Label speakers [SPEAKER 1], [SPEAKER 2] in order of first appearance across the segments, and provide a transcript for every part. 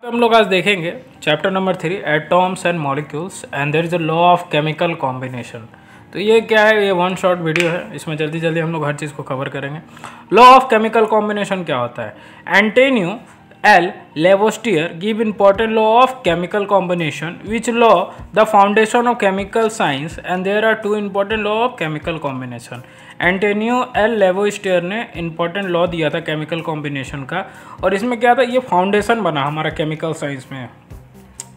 [SPEAKER 1] तो हम लोग आज देखेंगे chapter number 3 atoms and molecules and there is the law of chemical combination. तो ये क्या है, ये वन शॉट वीडियो है, इसमें जल्दी जल्दी हम लोग हर चीज़ को कवर करेंगे। लॉ ऑफ केमिकल कॉम्बिनेशन क्या होता है? Antonio L Lavoisier give important law of chemical combination which law the foundation of chemical science and there are two important law of chemical combination. Antonio L Lavoisier ने important law दिया था chemical combination का, और इसमें क्या था, ये foundation बना हमारा केमिकल साइंस में,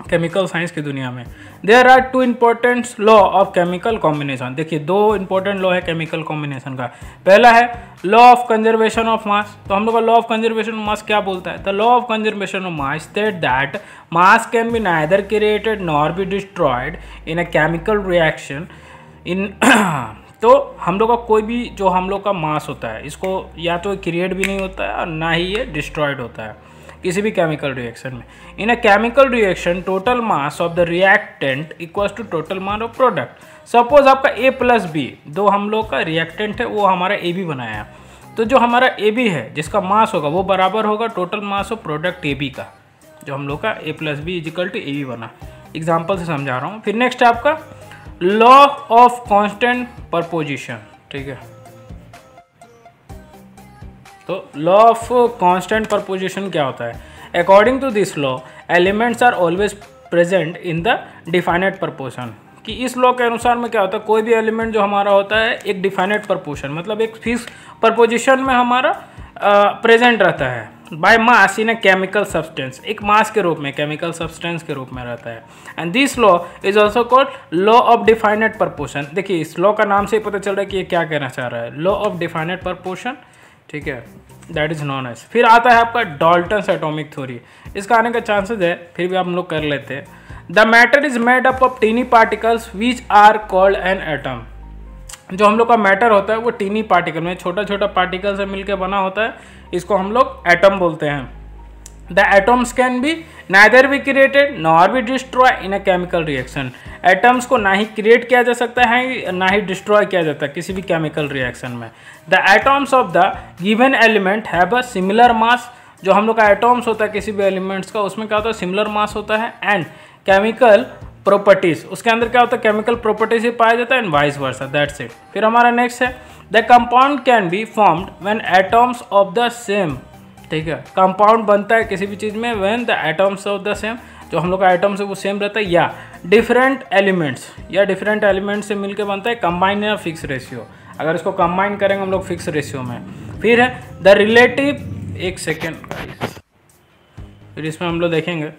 [SPEAKER 1] केमिकल साइंस की दुनिया में। There are two important law of chemical combination. देखिए दो इंपॉर्टेंट लॉ है केमिकल कॉम्बिनेशन का। पहला है law of conservation of mass. तो हम लोग का law of conservation of mass क्या बोलता है? The law of conservation of mass state that mass can be neither created nor be destroyed in a chemical reaction in तो हम लोग का कोई भी जो हम लोग का मास होता है, इसको या तो क्रिएट भी नहीं होता है और ना ही ये डिस्ट्रॉयड होता है किसी भी केमिकल रिएक्शन में। In a chemical reaction total mass of the reactant equals to total mass of product. Suppose आपका ए प्लस बी, दो हम लोग का रिएक्टेंट है, वो हमारा ए बी बनाया है, तो जो हमारा ए बी है जिसका मास होगा वो बराबर होगा total mass of product A B का, जो हम लोग का A plus B equal to A B बना। एग्जाम्पल से समझा रहा हूँ। फिर नेक्स्ट है आपका लॉ ऑफ कांस्टेंट परपोजिशन। ठीक है, तो लॉ ऑफ कांस्टेंट परपोजिशन क्या होता है? According to this law elements are always present in the definite proportion. कि इस लॉ के अनुसार में क्या होता है, कोई भी एलिमेंट जो हमारा होता है एक डिफाइनेट प्रपोर्शन, मतलब एक फिक्स प्रपोजिशन में हमारा प्रेजेंट रहता है by mass in a chemical substance, एक मास के रूप में, केमिकल सब्सटेंस के रूप में रहता है। And this law is also called law of definite proportion. देखिए इस लॉ का नाम से ही पता चल रहा है कि ये क्या कहना चाह रहा है, लॉ ऑफ डिफाइनेट प्रपोर्शन। ठीक है, दैट इज नॉन एज। फिर आता है आपका डाल्टन्स एटॉमिक थ्योरी। इसका आने का चांसेस है, फिर भी हम लोग कर लेते हैं। The matter is made up of tiny particles which are called an atom. जो हम लोग का मैटर होता है वो टीनी पार्टिकल में, छोटा छोटा पार्टिकल से मिलकर बना होता है, इसको हम लोग एटम बोलते हैं। The atoms can be neither be created nor be destroy in a chemical reaction. Atoms को ना ही क्रिएट किया जा सकता है ना ही डिस्ट्रॉय किया जाता है किसी भी केमिकल रिएक्शन में। The atoms of the given element have a similar mass. जो हम लोग का एटम्स होता है किसी भी एलिमेंट्स का, उसमें क्या होता है, सिमिलर मास होता है। एंड केमिकल प्रॉपर्टीज, उसके अंदर क्या होता है, केमिकल प्रॉपर्टीज ही पाया जाता है, and vice versa, that's it. फिर हमारा नेक्स्ट है the compound can be formed when atoms of the same. ठीक है, कंपाउंड बनता है किसी भी चीज़ में when the atoms of the same, जो हम लोग का एटम्स है वो सेम रहता है, या डिफरेंट एलिमेंट्स से मिलकर बनता है, कंबाइन या फिक्स रेशियो। अगर इसको कंबाइन करेंगे हम लोग फिक्स रेशियो में। फिर है द रिलेटिव, एक सेकेंड, फिर इसमें हम लोग देखेंगे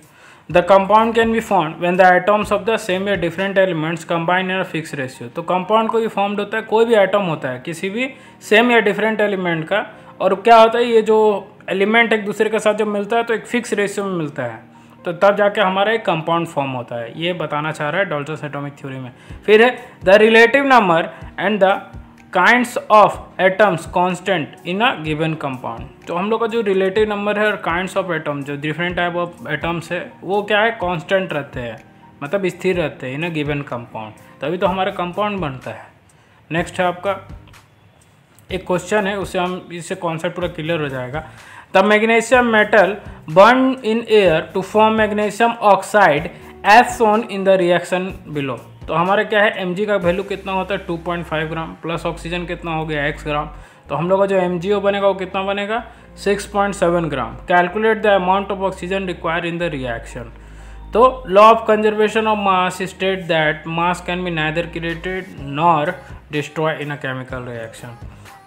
[SPEAKER 1] the compound can be formed when the atoms of the same या different elements combine in a fix ratio. तो कंपाउंड कोई फॉर्म्ड होता है, कोई भी एटम होता है किसी भी सेम या डिफरेंट एलिमेंट का, और क्या होता है, ये जो एलिमेंट एक दूसरे के साथ जब मिलता है तो एक फिक्स रेशियो में मिलता है, तो तब जाके हमारा एक कंपाउंड फॉर्म होता है। ये बताना चाह रहा है डाल्टन्स एटॉमिक थ्योरी में। फिर है the relative number and the kinds of atoms constant in a given compound. तो हम लोग का जो रिलेटिव नंबर है और काइंड्स ऑफ एटम, जो डिफरेंट टाइप ऑफ एटम्स है, वो क्या है, कांस्टेंट रहते हैं, मतलब स्थिर रहते हैं इन अ गिवन कंपाउंड, तभी तो हमारा कंपाउंड बनता है। नेक्स्ट है आपका एक क्वेश्चन है, उससे हम इससे कॉन्सेप्ट पूरा क्लियर हो जाएगा। The magnesium metal burn in air to form magnesium oxide as shown in the reaction below. तो हमारा क्या है, mg का वैल्यू कितना होता है, 2.5 ग्राम, प्लस ऑक्सीजन कितना हो गया, x ग्राम। तो हम लोग का जो MgO बनेगा वो कितना बनेगा, 6.7 gram. Calculate the amount of oxygen require in the reaction. तो law of conservation of mass state that mass can be neither created nor destroy in a chemical reaction.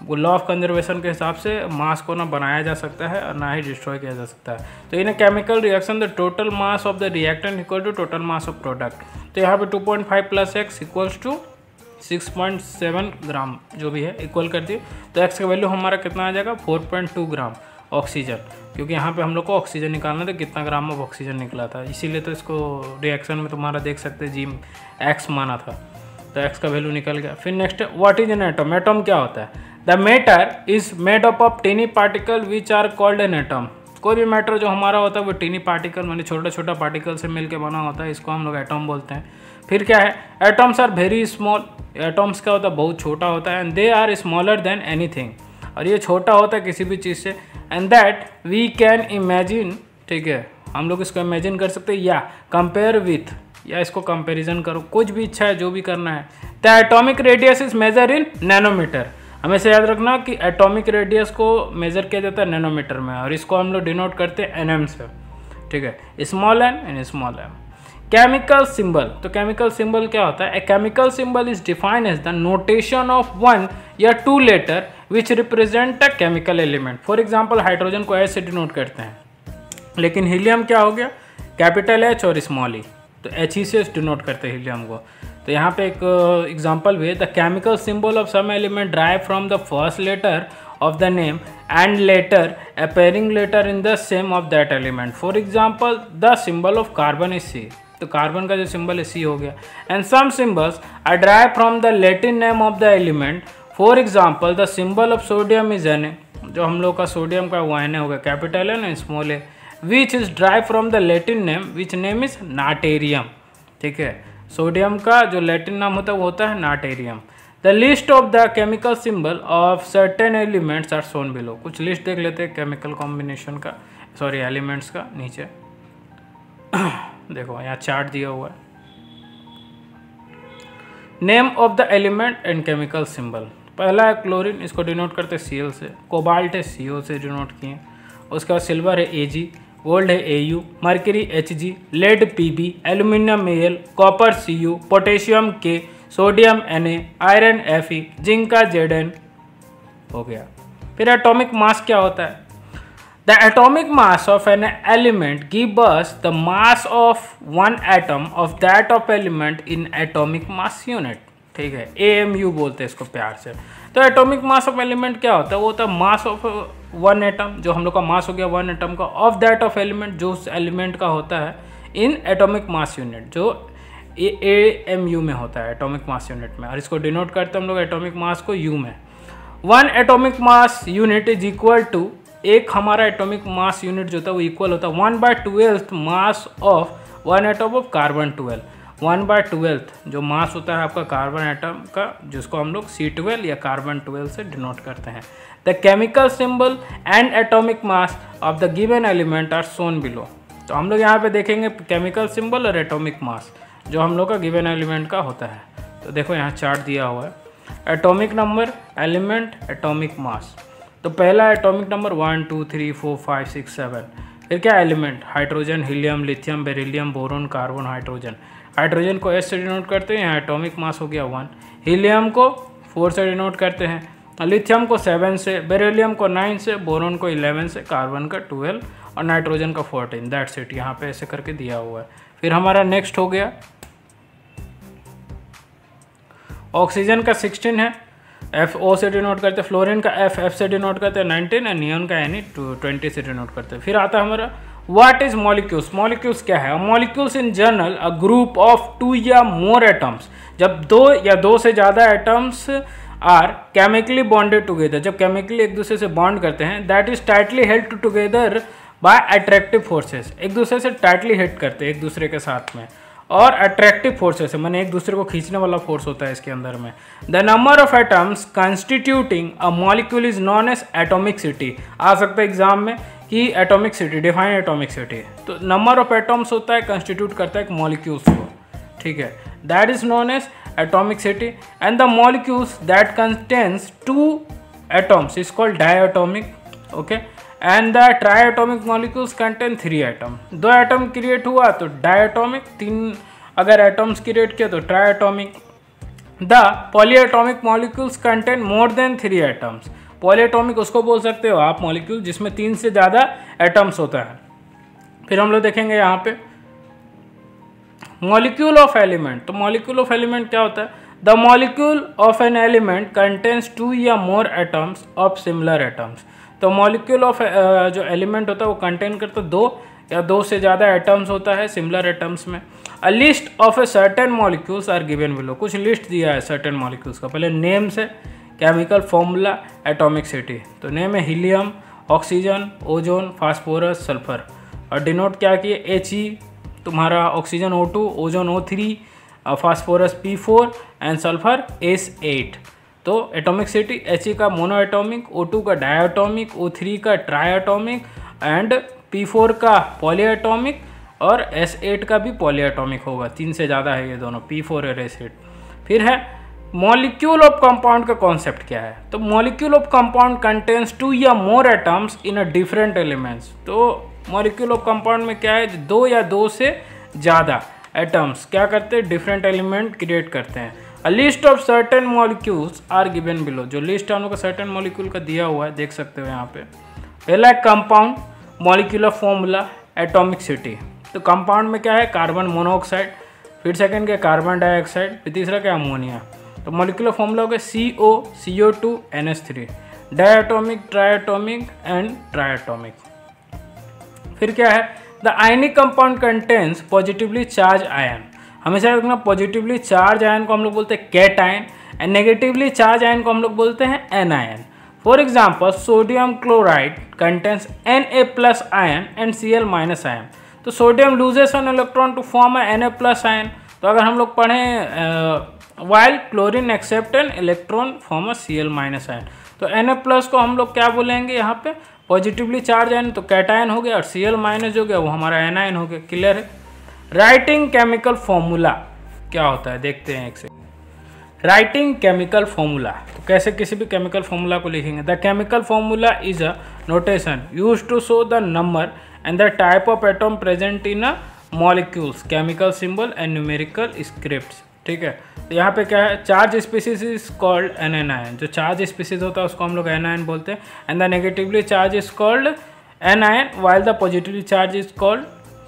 [SPEAKER 1] वो लॉ ऑफ कंजर्वेशन के हिसाब से मास को ना बनाया जा सकता है और ना ही डिस्ट्रॉय किया जा सकता है। तो in a chemical reaction the total mass of the reactant equal to total mass of product. तो यहाँ पे 2.5 plus x equals to 6.7 gram, जो भी है इक्वल कर दिए। तो x का वैल्यू हमारा कितना आ जाएगा, 4.2 ग्राम ऑक्सीजन, क्योंकि यहाँ पे हम लोग को ऑक्सीजन निकालना था, कितना ग्राम ऑफ ऑक्सीजन निकला था, इसीलिए तो इसको रिएक्शन में तुम्हारा देख सकते हैं जी x माना था, तो x का वैल्यू निकल गया। फिर नेक्स्ट है what is an atom. Atom क्या होता है? The matter is made up of tiny particle which are called an atom. कोई भी मैटर जो हमारा होता है वो टीनी पार्टिकल, माने छोटा छोटा पार्टिकल से मिलकर बना होता है, इसको हम लोग एटम बोलते हैं। फिर क्या है, atoms are very small. Atoms क्या होता है, बहुत छोटा होता है, and they are smaller than anything, और ये छोटा होता है किसी भी चीज़ से, and that we can imagine. ठीक है, हम लोग इसको इमेजिन कर सकते हैं, या कंपेयर विथ, या इसको कंपैरिजन करो, कुछ भी इच्छा है जो भी करना है। The atomic radius is measure in nanometre. हमेशा याद रखना कि एटॉमिक रेडियस को मेजर किया जाता है नैनोमीटर में, और इसको हम लोग डिनोट करते हैं एनएम से, ठीक है, small n and small m. Chemical symbol, तो केमिकल सिंबल क्या होता है? A chemical symbol is defined as the notation of 1 या 2 letter which represent a chemical element. For example hydrogen को एच से डिनोट करते हैं, लेकिन हीलियम क्या हो गया? कैपिटल एच और स्मॉल ई, तो एच ही से डिनोट करते हैं हीलियम को। तो यहाँ पे एक एग्जांपल भी है, the chemical symbol of some element drive from the first letter of the name and later appearing later in the same of that element. For example, the symbol of carbon is C. तो carbon का जो symbol है C हो गया। And some symbols are derived from the Latin name of the element. For example, the symbol of sodium is Na. जो हम लोग का सोडियम का वो Na हो गया, कैपिटल है ना स्मॉल है, which is derived from the Latin name, which name is नाटेरियम। ठीक है, सोडियम का जो लैटिन नाम होता है वो होता है natrium. The list of the chemical symbol of certain elements are shown below. कुछ लिस्ट देख लेते हैं केमिकल कॉम्बिनेशन का, सॉरी एलिमेंट्स का नीचे। देखो यहाँ चार्ट दिया हुआ है। Name of the element and chemical symbol. पहला है क्लोरीन, इसको डिनोट करते हैं Cl से। कोबाल्ट है CO से डिनोट किए। उसके बाद सिल्वर है Ag, गोल्ड है Au, mercury Hg, lead Pb, aluminium Al, copper Cu, potassium K, sodium Na, iron Fe, zinc का Zn हो गया। फिर एटॉमिक मास क्या होता है? The atomic mass of an element give us the mass of one atom of that of element in atomic mass unit. ठीक है, AMU बोलते हैं इसको प्यार से। तो एटॉमिक मास ऑफ एलिमेंट क्या होता है? वो होता है मास ऑफ वन एटम, जो हम लोग का मास हो गया वन एटम का, ऑफ दैट ऑफ एलिमेंट, जो उस एलिमेंट का होता है इन एटॉमिक मास यूनिट, जो AMU में होता है, एटॉमिक मास यूनिट में। और इसको डिनोट करते हैं हम लोग एटॉमिक मास को U में। One atomic mass unit is equal to, एक हमारा एटॉमिक मास यूनिट जो होता है वो इक्वल होता है 1/12 mass of one atom of carbon 12। 1/12 जो मास होता है आपका कार्बन एटम का, जिसको हम लोग C12 या कार्बन 12 से डिनोट करते हैं। The chemical symbol and atomic mass of the given element are shown below. तो हम लोग यहाँ पे देखेंगे केमिकल सिंबल और एटॉमिक मास जो हम लोग का गिवन एलिमेंट का होता है। तो देखो यहाँ चार्ट दिया हुआ है, atomic number, element, atomic mass. तो पहला एटॉमिक नंबर 1 2 3 4 5 6 7। फिर क्या element? Hydrogen, helium, lithium, beryllium, boron, carbon, hydrogen. Hydrogen को S से डिनोट करते हैं, यहाँ एटॉमिक मास हो गया 1। हीलियम को 4 से डिनोट करते हैं, लिथियम को 7 से, बेरिलियम को 9 से, बोरोन को 11 से, कार्बन का 12 और नाइट्रोजन का 14। दैट्स इट, यहाँ पे ऐसे करके दिया हुआ है। फिर हमारा नेक्स्ट हो गया ऑक्सीजन का 16 है, FO से डिनोट करते हैं, फ्लोरीन का F से डिनोट करते हैं 19 और नियॉन का यानी 20 से डिनोट करते हैं। फिर आता है हमारा व्हाट इज मॉलिक्यूल्स। मॉलिक्यूल्स क्या है? Molecules in general a group of 2 या मोर एटम्स। जब 2 या 2 से ज़्यादा atoms are chemically bonded together, जब केमिकली एक दूसरे से बॉन्ड करते हैं, that is tightly held together by attractive forces. एक दूसरे से टाइटली हिट करते हैं एक दूसरे के साथ में, और अट्रैक्टिव फोर्सेस है, मैंने एक दूसरे को खींचने वाला फोर्स होता है इसके अंदर में। The number of atoms constituting a molecule is known as atomicity. आ सकता है एग्जाम में कि atomicity, define atomicity. तो नंबर ऑफ एटम्स होता है, कंस्टिट्यूट करता है एक मॉलिक्यूल्स को, ठीक है, that is known as atomicity. And the molecules that contains 2 atoms is called diatomic, okay. And the triatomic molecules contain 3 atom. 2 atom create हुआ तो डायटोमिक, 3 अगर एटम्स क्रिएट किया तो triatomic. The polyatomic molecules contain more than 3 atoms. Polyatomic उसको बोल सकते हो आप मॉलिक्यूल जिसमें 3 से ज़्यादा एटम्स होता है। फिर हम लोग देखेंगे यहाँ पे मॉलिक्यूल ऑफ एलिमेंट। तो मॉलिक्यूल ऑफ एलिमेंट क्या होता है? The molecule of an element contains 2 या मोर एटम्स ऑफ सिमिलर एटम्स। तो मॉलिक्यूल ऑफ जो एलिमेंट होता है वो कंटेन करता है 2 या 2 से ज़्यादा एटम्स होता है सिमिलर एटम्स में। A list of a certain molecules are given below. कुछ लिस्ट दिया है सर्टेन मॉलिक्यूल्स का। पहले नेम से, केमिकल फॉर्मूला, एटॉमिक सिटी। तो नेम है helium, oxygen, ozone, phosphorus, sulphur. और डिनोट क्या किए? He तुम्हारा oxygen O2, ozone O3, phosphorus P4 and sulphur S8। तो एटॉमिक सिटी He का मोनो एटॉमिक, O2 का डायटोमिक, O3 का ट्राइएटॉमिक एंड P4 का पॉलीएटॉमिक और S8 का भी पॉलीएटॉमिक होगा, 3 से ज़्यादा है ये दोनों, P4 और S8। फिर है मॉलिक्यूल ऑफ कंपाउंड का कॉन्सेप्ट क्या है, तो मॉलिक्यूल ऑफ कंपाउंड कंटेन्स 2 या मोर atoms in a different elements. तो मॉलिक्यूल ऑफ कंपाउंड में क्या है, 2 या 2 से ज़्यादा एटम्स क्या करते हैं, डिफरेंट एलिमेंट क्रिएट करते हैं। A list of certain molecules are given below, जो लिस्ट हम लोग का सर्टेन मॉलिक्यूल का दिया हुआ है देख सकते हो यहाँ पे। पहला है compound, molecular formula, atomicity. तो कंपाउंड में क्या है, कार्बन मोनोऑक्साइड, फिर सेकंड क्या कार्बन डाइऑक्साइड, फिर तीसरा क्या अमोनिया। तो मॉलिक्यूलर फॉर्मूला हो गया CO, CO2, NH3, diatomic, ट्राइएटोमिक and ट्राइएटोमिक। फिर क्या है, the ionic compound contains positively charge ion. हमेशा रखना, पॉजिटिवली चार्ज आयन को हम लोग बोलते हैं cation and negatively charge ion को हम लोग बोलते हैं anion. For example sodium chloride contains Na+ ion and Cl- ion. तो sodium loses an electron to form Na+ ion. तो अगर हम लोग पढ़ें while chlorine accept an electron form Cl- ion, तो Na+ को हम लोग क्या बोलेंगे यहाँ पे, पॉजिटिवली चार्ज आयन, तो कैटायन हो गया, और Cl- जो गया वो हमारा एनायन हो गया। क्लियर है। राइटिंग केमिकल फॉर्मूला क्या होता है देखते हैं एक से। राइटिंग केमिकल फॉर्मूला, तो कैसे किसी भी केमिकल फॉर्मूला को लिखेंगे। The chemical formula is a notation used to show the number and the type of atom present in a molecules, chemical symbol and numerical scripts. ठीक है, तो यहाँ पे क्या है, charge species is called N ion. जो charge species होता है उसको हम लोग एन आयन बोलते हैं। And the negatively charge is called an ion while the positively charge is called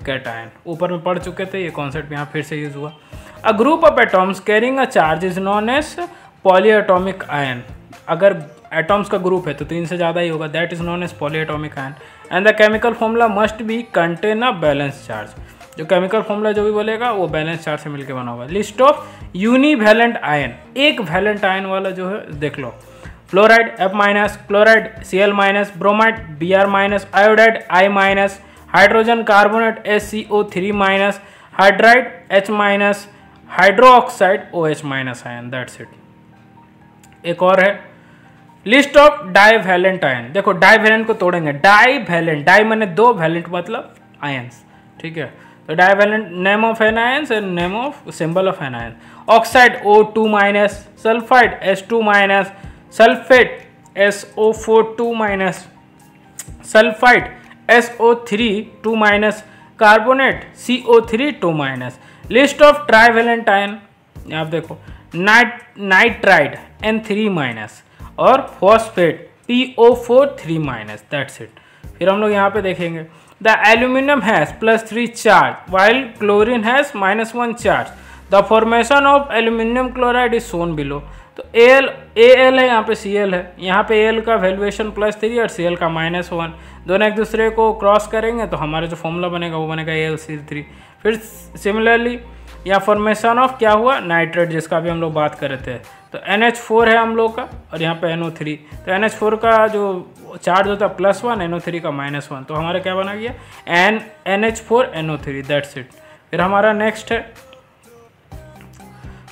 [SPEAKER 1] cation. ऊपर में पढ़ चुके थे, ये कॉन्सेप्ट यहाँ फिर से यूज हुआ। A group of atoms carrying a charge is known as polyatomic ion. अगर एटॉम्स का ग्रुप है तो 3 से ज़्यादा ही होगा, that is known as polyatomic ion. And the chemical formula must be contain a balance charge. जो केमिकल फॉर्मूला जो भी बोलेगा वो बैलेंस चार्ज से मिलकर बना होगा। लिस्ट ऑफ यूनिवैलेंट आयन, एक वैलेंट आयन वाला जो है देख लो। Fluoride F-, chloride Cl-, bromide Br-, iodide I-, hydrogen carbonate HCO3-, hydride H-, hydroxide OH- ion. That's it. एक और है लिस्ट ऑफ डाइवैलेंट आयन। देखो डाइवैलेंट को तोड़ेंगे, डाइवैलेंट, डाई माने 2, वैलेंट मतलब आयंस। ठीक है, तो divalent name of anions and name of symbol of anion. Oxide O2-, sulphide H2-, sulphate SO4 2-, sulphide SO3 2-, carbonate CO3 2-। List of trivalent ion, आप देखो nitride N3- और phosphate PO4 3-। That's it. फिर हम लोग यहाँ पे देखेंगे the aluminium has +3 charge while chlorine has -1 charge. The formation of aluminium chloride is shown below. तो Al है, यहाँ पे Cl है, यहाँ पे Al का वैल्यूएशन +3 और Cl का -1, दोनों एक दूसरे को क्रॉस करेंगे तो हमारा जो फॉर्मूला बनेगा वो बनेगा AlCl3। फिर सिमिलरली यहाँ फॉर्मेशन ऑफ क्या हुआ, नाइट्रेट, जिसका भी हम लोग बात कर रहे थे। तो NH4 है हम लोग का और यहाँ पे NO3। तो NH4 का जो चार्ज होता है +1, NO3 का -1, तो हमारा क्या बना गया NH4 NO3। That's it. फिर हमारा नेक्स्ट है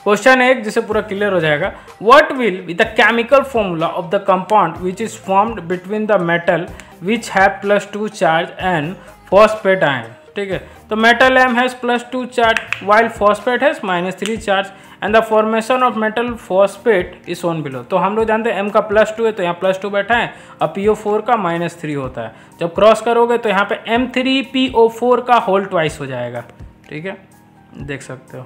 [SPEAKER 1] क्वेश्चन 1, जिसे पूरा क्लियर हो जाएगा। What will be the chemical formula of the compound which is formed between the metal which have +2 charge and phosphate ion. ठीक है, तो metal M has +2 charge while phosphate has -3 charge and the formation of metal phosphate is shown below. तो हम लोग जानते हैं M का +2 है तो यहाँ +2 बैठा है, और PO4 का -3 होता है। जब क्रॉस करोगे तो यहाँ पे M3PO4 का होल ट्वाइस हो जाएगा। ठीक है, देख सकते हो।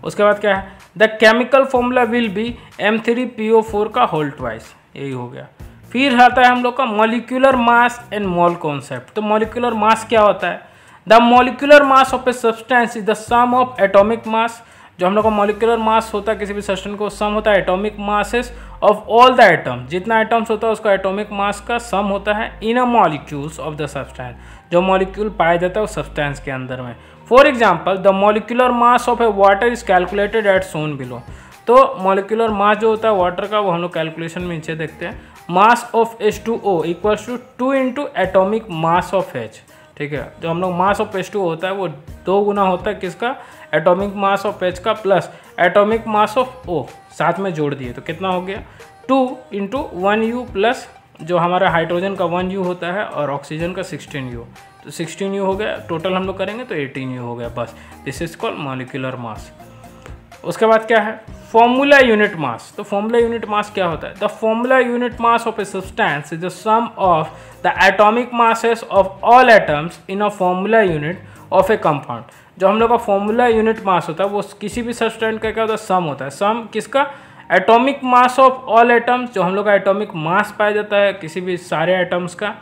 [SPEAKER 1] उसके बाद क्या है, the chemical formula will be M3PO4 का होल ट्वाइस, यही हो गया। फिर आता है हम लोग का molecular mass and mole concept. तो मॉलिक्यूलर मास क्या होता है, the molecular mass of a substance is the sum of atomic mass. जो हम लोग का मॉलिक्यूलर मास होता है किसी भी सब्सटेंस को, सम होता है atomic masses of all the atom. जितना एटम्स होता है उसका एटॉमिक मास का सम होता है इन a molecules of the substance. जो मॉलिक्यूल पाया जाता है उस सब्सटेंस के अंदर में। For example the molecular mass of A water is calculated at shown below. तो मॉलिक्यूलर मास जो होता है वाटर का वो हम लोग कैलकुलेशन में नीचे देखते हैं। Mass of H2O equals to 2 into atomic mass of H। ठीक है, जो हम लोग मास ऑफ H2O होता है वो 2 गुना होता है किसका, एटॉमिक मास ऑफ H का plus atomic mass of O, साथ में जोड़ दिए तो कितना हो गया 2 इंटू 1U प्लस जो हमारा हाइड्रोजन का 1U होता है और ऑक्सीजन का 16U, तो 16U हो गया, टोटल हम लोग करेंगे तो 18U हो गया बस। This is called molecular mass. उसके बाद क्या है, फॉर्मूला यूनिट मास। तो फॉर्मूला यूनिट मास क्या होता है? The formula unit mass of a substance is the sum of the atomic masses of all atoms in a formula unit of a compound. जो हम लोग का फॉर्मूला यूनिट मास होता है वो किसी भी सब्सटेंस का क्या होता है? सम होता है। सम किसका? Atomic mass of all atoms, जो हम लोग का एटॉमिक मास पाया जाता है किसी भी सारे एटम्स का,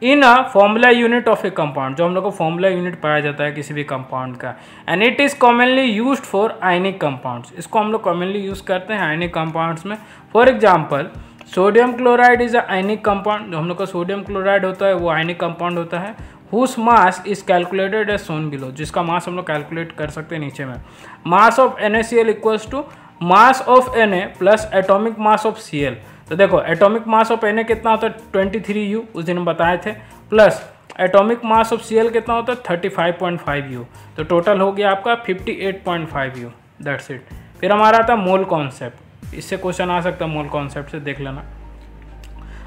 [SPEAKER 1] in a formula unit of a compound, जो हम लोग को फॉर्मूला यूनिट पाया जाता है किसी भी कंपाउंड का। And it is commonly used for ionic compounds. इसको हम लोग कॉमनली यूज़ करते हैं आयनिक कंपाउंड्स में। For example sodium chloride is a ionic compound. जो हम लोग का सोडियम क्लोराइड होता है वो आयनिक कंपाउंड होता है। Whose mass is calculated as shown below, जिसका मास हम लोग कैलकुलेट कर सकते हैं नीचे में। Mass of NaCl equals to mass of Na plus atomic mass of Cl। तो देखो एटॉमिक मास ऑफ Na कितना होता है? 23U, उस दिन हम बताए थे, plus atomic mass of Cl कितना होता है? 35.5U। तो टोटल हो गया आपका 58.5U। That's it. फिर हमारा आता है मोल कॉन्सेप्ट। इससे क्वेश्चन आ सकता है मोल कॉन्सेप्ट से, देख लेना।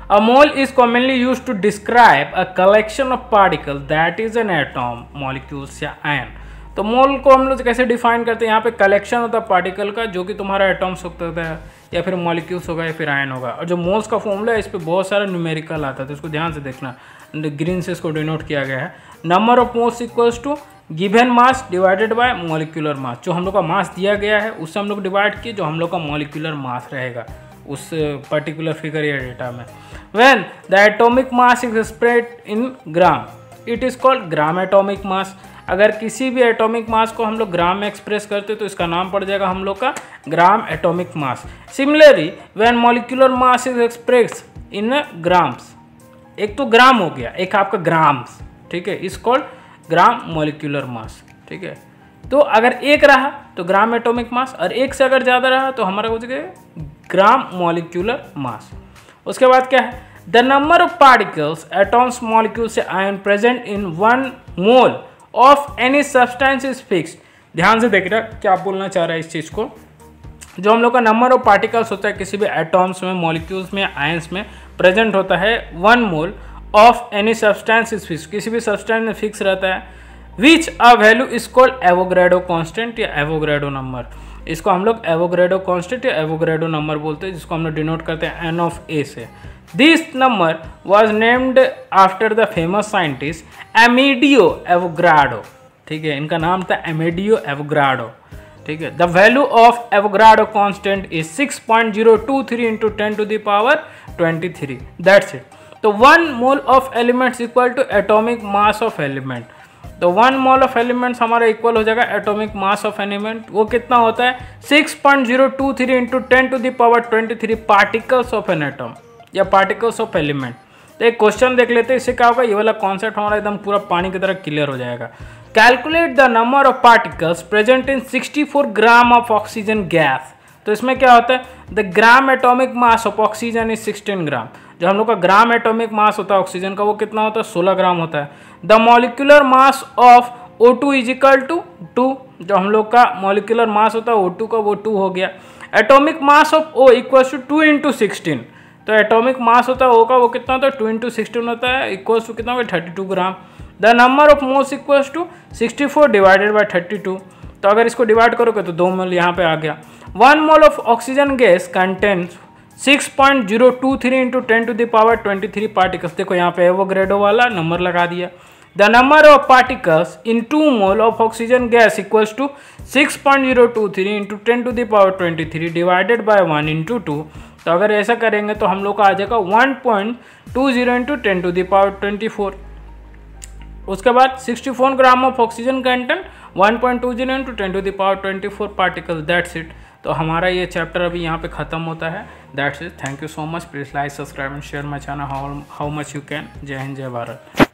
[SPEAKER 1] A mole is commonly used to describe a collection of particles that is an atom, molecules या ion। तो मोल को हम लोग कैसे डिफाइन करते हैं? यहाँ पे कलेक्शन होता है पार्टिकल का, जो कि तुम्हारा एटम्स होता है या फिर मॉलिक्यूल्स होगा या फिर आयन होगा। और जो मोल्स का फॉर्मूला है इस पर बहुत सारा न्यूमेरिकल आता है, तो इसको ध्यान से देखना। ग्रीन से इसको डिनोट किया गया है। Number of moles equals to given mass divided by molecular mass. जो हम लोग का मास दिया गया है उससे हम लोग डिवाइड किए जो हम लोग का मॉलिक्यूलर मास रहेगा उस पर्टिकुलर फिगर या डेटा में। When the atomic mass is expressed in gram, it is called gram atomic mass. अगर किसी भी एटॉमिक मास को हम लोग ग्राम में एक्सप्रेस करते तो इसका नाम पड़ जाएगा हम लोग का gram atomic mass. Similarly when molecular mass is expressed in grams, एक तो ग्राम हो गया, एक आपका ग्राम्स, ठीक है, is called gram molecular mass, ठीक है। तो अगर एक रहा तो ग्राम एटॉमिक मास, और एक से अगर ज़्यादा रहा तो हमारा हो जाएगा ग्राम मॉलिक्यूलर मास। उसके बाद क्या है? The number of particles atoms molecule से ion present in 1 mole of any substance is fixed. ध्यान से देखना क्या बोलना चाह रहा है इस चीज़ को। जो हम लोग का नंबर ऑफ पार्टिकल्स होता है किसी भी एटॉम्स में, मॉलिक्यूल्स में, आयंस में प्रेजेंट होता है 1 mole of any substance is fix, किसी भी सब्सटेंस में फिक्स रहता है। Which a value is called एवोग्रेडो कांस्टेंट या एवोग्रेडो नंबर। इसको हम लोग एवोग्रेडो कांस्टेंट या एवोग्रेडो नंबर बोलते हैं, जिसको हम लोग डिनोट करते हैं n ऑफ a से। This number was named after the famous scientist Amedeo एवोग्राडो, ठीक है, इनका नाम था एमेडियो एवोग्राडो, ठीक है। द वैल्यू ऑफ एवोग्राडो constant is 6.023 into 10 to the power 23। That's it. तो 1 mole of elements equal to atomic mass of element. तो 1 मोल ऑफ एलिमेंट्स हमारा इक्वल हो जाएगा एटॉमिक मास ऑफ एलिमेंट। वो कितना होता है? 6.023 into 10 to the power 23 particles of an atom या पार्टिकल्स ऑफ एलिमेंट। तो एक क्वेश्चन देख लेते हैं, इससे क्या होगा, ये वाला कॉन्सेप्ट हमारा एकदम पूरा पानी की तरह क्लियर हो जाएगा। Calculate the number of particles present in 64 gram of oxygen gas. तो इसमें क्या होता है? The gram atomic mass of oxygen is 16 ग्राम। जो हम लोग का ग्राम एटॉमिक मास होता है ऑक्सीजन का वो कितना होता है? 16 ग्राम होता है। The molecular mass of O2 is equal to 2। जो हम लोग का मॉलिक्यूलर मास होता है O2 का वो 2 हो गया। Atomic mass of O equals to 2 into 16। तो एटॉमिक मास होता है O का वो कितना होता है? 2 इंटू 16 होता है, इक्वल्स टू कितना होगा? 32 gram. The number of moles equals to 64 divided by 32। तो अगर इसको डिवाइड करोगे तो 2 मोल यहाँ पे आ गया। 1 mole of oxygen gas contains 6.023 into 10 to the power 23 particles. देखो यहाँ पे एवोग्रेडो वाला नंबर लगा दिया। The number of particles in 2 mole of oxygen gas equals to 6.023 into 10 to the power 23 divided by 1 into 2। तो अगर ऐसा करेंगे तो हम लोग का आ जाएगा 1.20 इंटू 10 टू द पावर 24। उसके बाद 64 gram of oxygen content 1.20 into 10 to the power 24 particles. That's it. तो हमारा ये चैप्टर अभी यहाँ पे ख़त्म होता है। That's it. Thank you so much. Please like, subscribe and share my channel how much you can. जय हिंद, जय भारत।